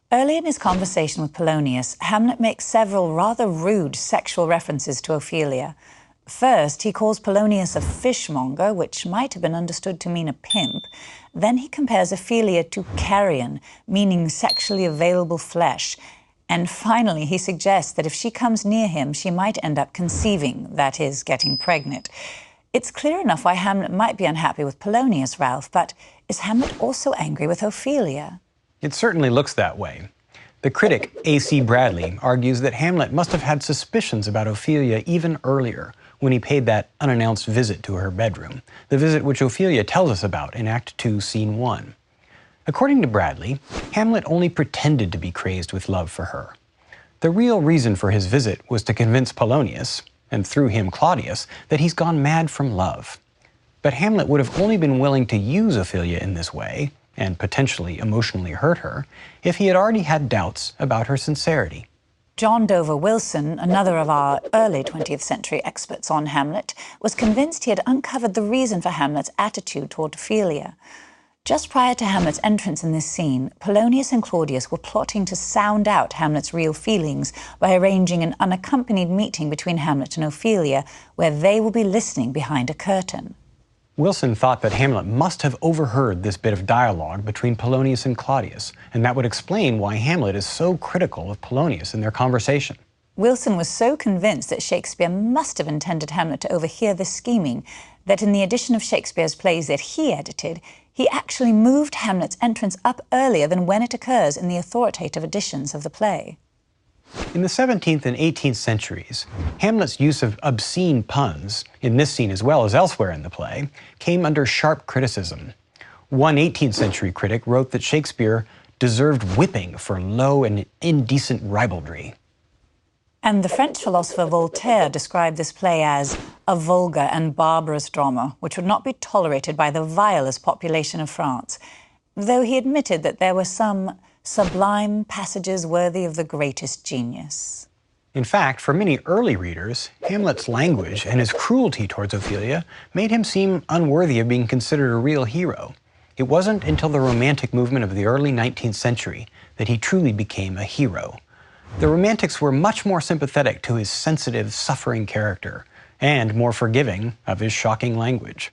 Early in his conversation with Polonius, Hamlet makes several rather rude sexual references to Ophelia. First, he calls Polonius a fishmonger, which might have been understood to mean a pimp. Then he compares Ophelia to carrion, meaning sexually available flesh. And finally, he suggests that if she comes near him, she might end up conceiving, that is, getting pregnant. It's clear enough why Hamlet might be unhappy with Polonius, Ralph, but is Hamlet also angry with Ophelia? It certainly looks that way. The critic A.C. Bradley argues that Hamlet must have had suspicions about Ophelia even earlier, when he paid that unannounced visit to her bedroom, the visit which Ophelia tells us about in Act 2, Scene 1. According to Bradley, Hamlet only pretended to be crazed with love for her. The real reason for his visit was to convince Polonius, and through him Claudius, that he's gone mad from love. But Hamlet would have only been willing to use Ophelia in this way, and potentially emotionally hurt her, if he had already had doubts about her sincerity. John Dover Wilson, another of our early 20th century experts on Hamlet, was convinced he had uncovered the reason for Hamlet's attitude toward Ophelia. Just prior to Hamlet's entrance in this scene, Polonius and Claudius were plotting to sound out Hamlet's real feelings by arranging an unaccompanied meeting between Hamlet and Ophelia, where they will be listening behind a curtain. Wilson thought that Hamlet must have overheard this bit of dialogue between Polonius and Claudius, and that would explain why Hamlet is so critical of Polonius in their conversation. Wilson was so convinced that Shakespeare must have intended Hamlet to overhear this scheming that in the edition of Shakespeare's plays that he edited, he actually moved Hamlet's entrance up earlier than when it occurs in the authoritative editions of the play. In the 17th and 18th centuries, Hamlet's use of obscene puns, in this scene as well as elsewhere in the play, came under sharp criticism. One 18th century critic wrote that Shakespeare deserved whipping for low and indecent ribaldry. And the French philosopher Voltaire described this play as a vulgar and barbarous drama, which would not be tolerated by the vilest population of France, though he admitted that there were some sublime passages worthy of the greatest genius. In fact, for many early readers, Hamlet's language and his cruelty towards Ophelia made him seem unworthy of being considered a real hero. It wasn't until the Romantic movement of the early 19th century that he truly became a hero. The Romantics were much more sympathetic to his sensitive, suffering character, and more forgiving of his shocking language.